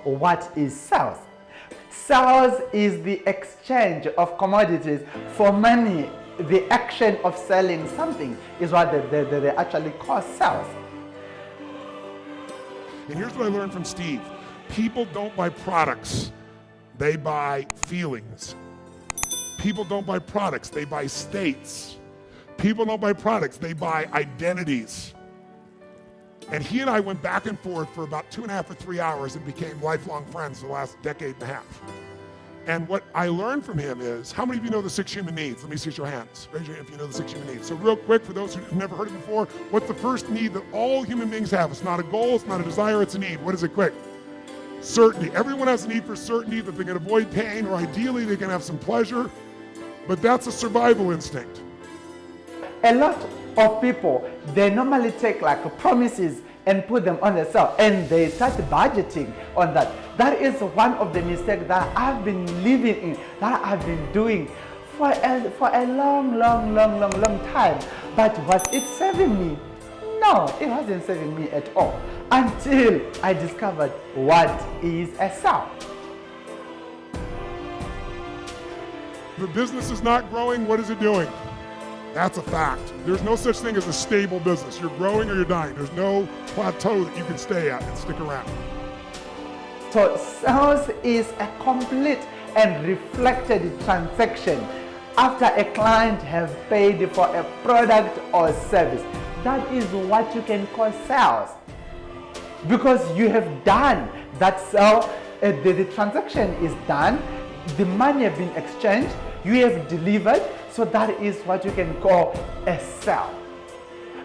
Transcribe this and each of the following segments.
What is sales? Sales is the exchange of commodities for money. The action of selling something is what they actually call sales. And here's what I learned from Steve. People don't buy products, they buy feelings. People don't buy products, they buy states. People don't buy products, they buy identities. And he and I went back and forth for about 2.5 or 3 hours and became lifelong friends for the last decade and a half. And what I learned from him is, how many of you know the 6 human needs? Let me see your hands. Raise your hand if you know the 6 human needs. So real quick, for those who've never heard it before, what's the first need that all human beings have? It's not a goal, it's not a desire, it's a need. What is it, quick? Certainty. Everyone has a need for certainty, that they can avoid pain, or ideally they can have some pleasure, but that's a survival instinct. A lot of people, they normally take like promises and put them on themselves, and they start budgeting on that. That is one of the mistakes that I've been living in, that I've been doing for a long time. But was it serving me? No, it wasn't serving me at all, until I discovered what is a sale. If a business is not growing, what is it doing? That's a fact. There's no such thing as a stable business. You're growing or you're dying. There's no plateau that you can stay at and stick around. So sales is a complete and reflected transaction after a client has paid for a product or service. That is what you can call sales. Because you have done that sale, the transaction is done, the money has been exchanged, you have delivered, so that is what you can call a sale.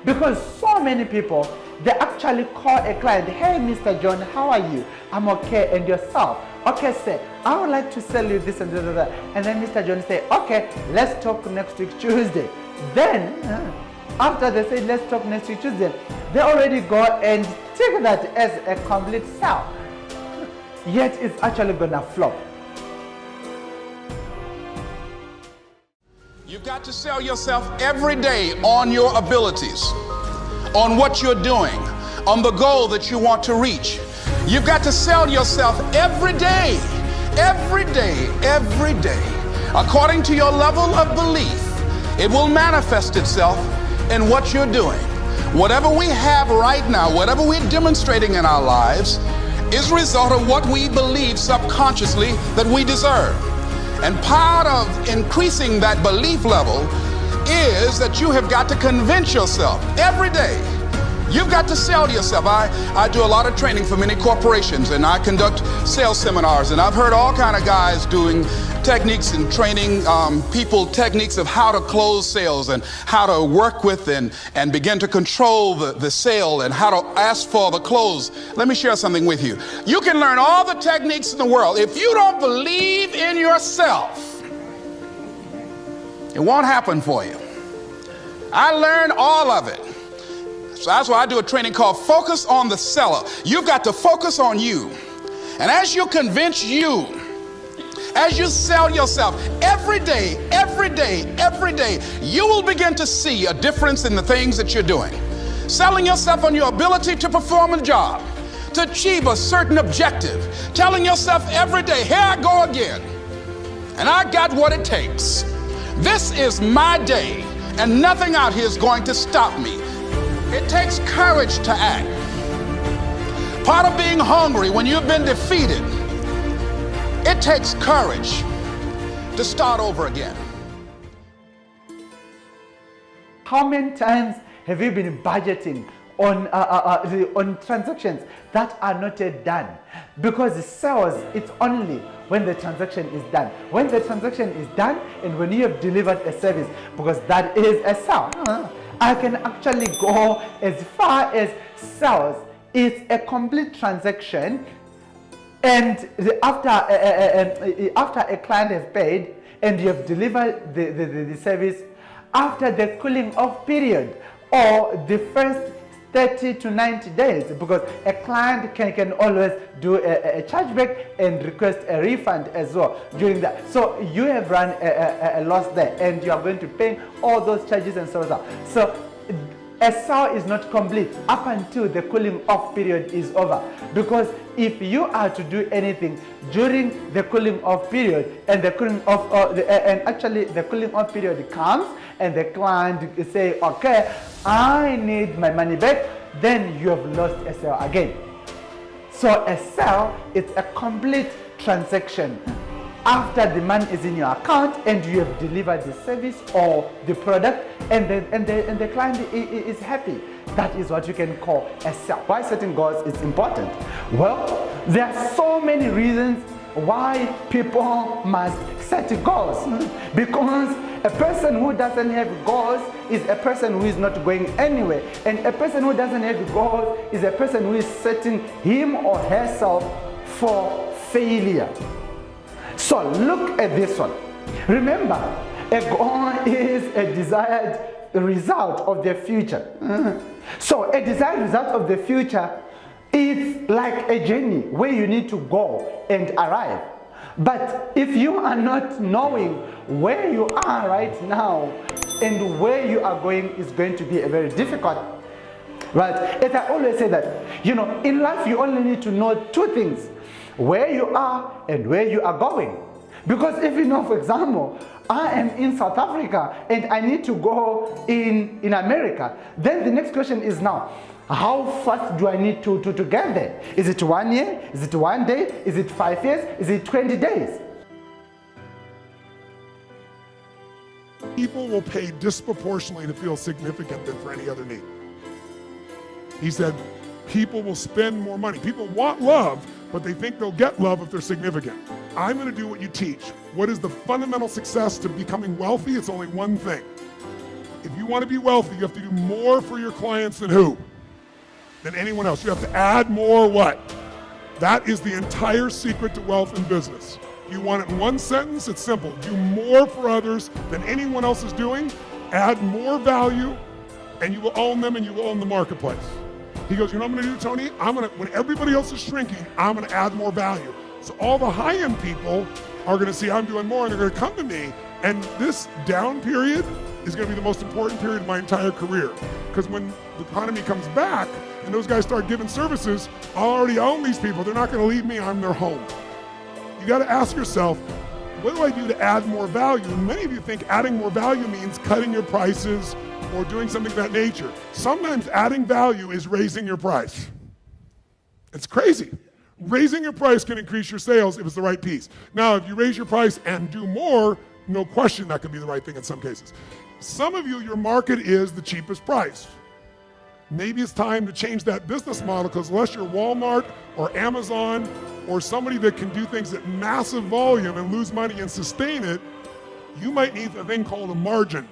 Because so many people, they actually call a client, hey Mr. John, how are you? I'm okay, and yourself? Okay, sir, I would like to sell you this and that. And then Mr. John say, okay, let's talk next week Tuesday. Then, after they say let's talk next week Tuesday, they already go and take that as a complete sale. Yet it's actually gonna flop. You've got to sell yourself every day on your abilities, on what you're doing, on the goal that you want to reach. You've got to sell yourself every day, according to your level of belief. It will manifest itself in what you're doing. Whatever we have right now, whatever we're demonstrating in our lives, is a result of what we believe subconsciously that we deserve. And part of increasing that belief level is that you have got to convince yourself every day. You've got to sell yourself. I do a lot of training for many corporations, and I conduct sales seminars, and I've heard all kind of guys doing techniques and training people techniques of how to close sales and how to work with and begin to control the sale and how to ask for the close. Let me share something with you. You can learn all the techniques in the world. If you don't believe in yourself, it won't happen for you. I learned all of it. So that's why I do a training called Focus on the Seller. You've got to focus on you. And as you convince you, as you sell yourself every day, you will begin to see a difference in the things that you're doing. Selling yourself on your ability to perform a job, to achieve a certain objective. Telling yourself every day, here I go again. And I got what it takes. This is my day, and nothing out here is going to stop me. It takes courage to act. Part of being hungry when you've been defeated, it takes courage to start over again. How many times have you been budgeting on transactions that are not yet done? Because sales, it's only when the transaction is done. When the transaction is done and when you have delivered a service, because that is a sale. I can actually go as far as sales. It's a complete transaction, and after a client has paid and you have delivered the service, after the cooling off period or the first 30 to 90 days, because a client can always do a chargeback and request a refund as well during that. So you have run a loss there, and you are going to pay all those charges and so on. So A sale is not complete up until the cooling off period is over. Because if you are to do anything during the cooling off period and the cooling off, the cooling off period comes and the client say, okay, I need my money back, then you have lost a sale again. So a sale is a complete transaction after the money is in your account and you have delivered the service or the product, and the client is happy. That is what you can call a sale. Why setting goals is important? Well, there are so many reasons why people must set goals. Because a person who doesn't have goals is a person who is not going anywhere. And a person who doesn't have goals is a person who is setting him or herself for failure. So look at this one. Remember, a goal is a desired result of the future. So a desired result of the future is like a journey where you need to go and arrive. But if you are not knowing where you are right now and where you are going, is going to be a very difficult. Right? As I always say that, in life you only need to know two things: where you are and where you are going. Because if you know, for example, I am in South Africa and I need to go in America, then the next question is now, how fast do I need to get there? Is it 1 year? Is it 1 day? Is it 5 years? Is it 20 days? People will pay disproportionately to feel significant than for any other need. He said, people will spend more money. People want love, but they think they'll get love if they're significant. I'm going to do what you teach. What is the fundamental success to becoming wealthy? It's only one thing. If you want to be wealthy, you have to do more for your clients than who? Than anyone else. You have to add more what? That is the entire secret to wealth in business. You want it in one sentence? It's simple. Do more for others than anyone else is doing. Add more value, and you will own them and you will own the marketplace. He goes, you know what I'm going to do, Tony? When everybody else is shrinking, I'm going to add more value. So all the high-end people are going to see I'm doing more, and they're going to come to me. And this down period is going to be the most important period of my entire career. Because when the economy comes back and those guys start giving services, I already own these people. They're not going to leave me. I'm their home. You got to ask yourself, what do I do to add more value? And many of you think adding more value means cutting your prices or doing something of that nature. Sometimes adding value is raising your price. It's crazy. Raising your price can increase your sales if it's the right piece. Now, if you raise your price and do more, no question that could be the right thing in some cases. Some of you, your market is the cheapest price. Maybe it's time to change that business model, because unless you're Walmart or Amazon or somebody that can do things at massive volume and lose money and sustain it, you might need a thing called a margin.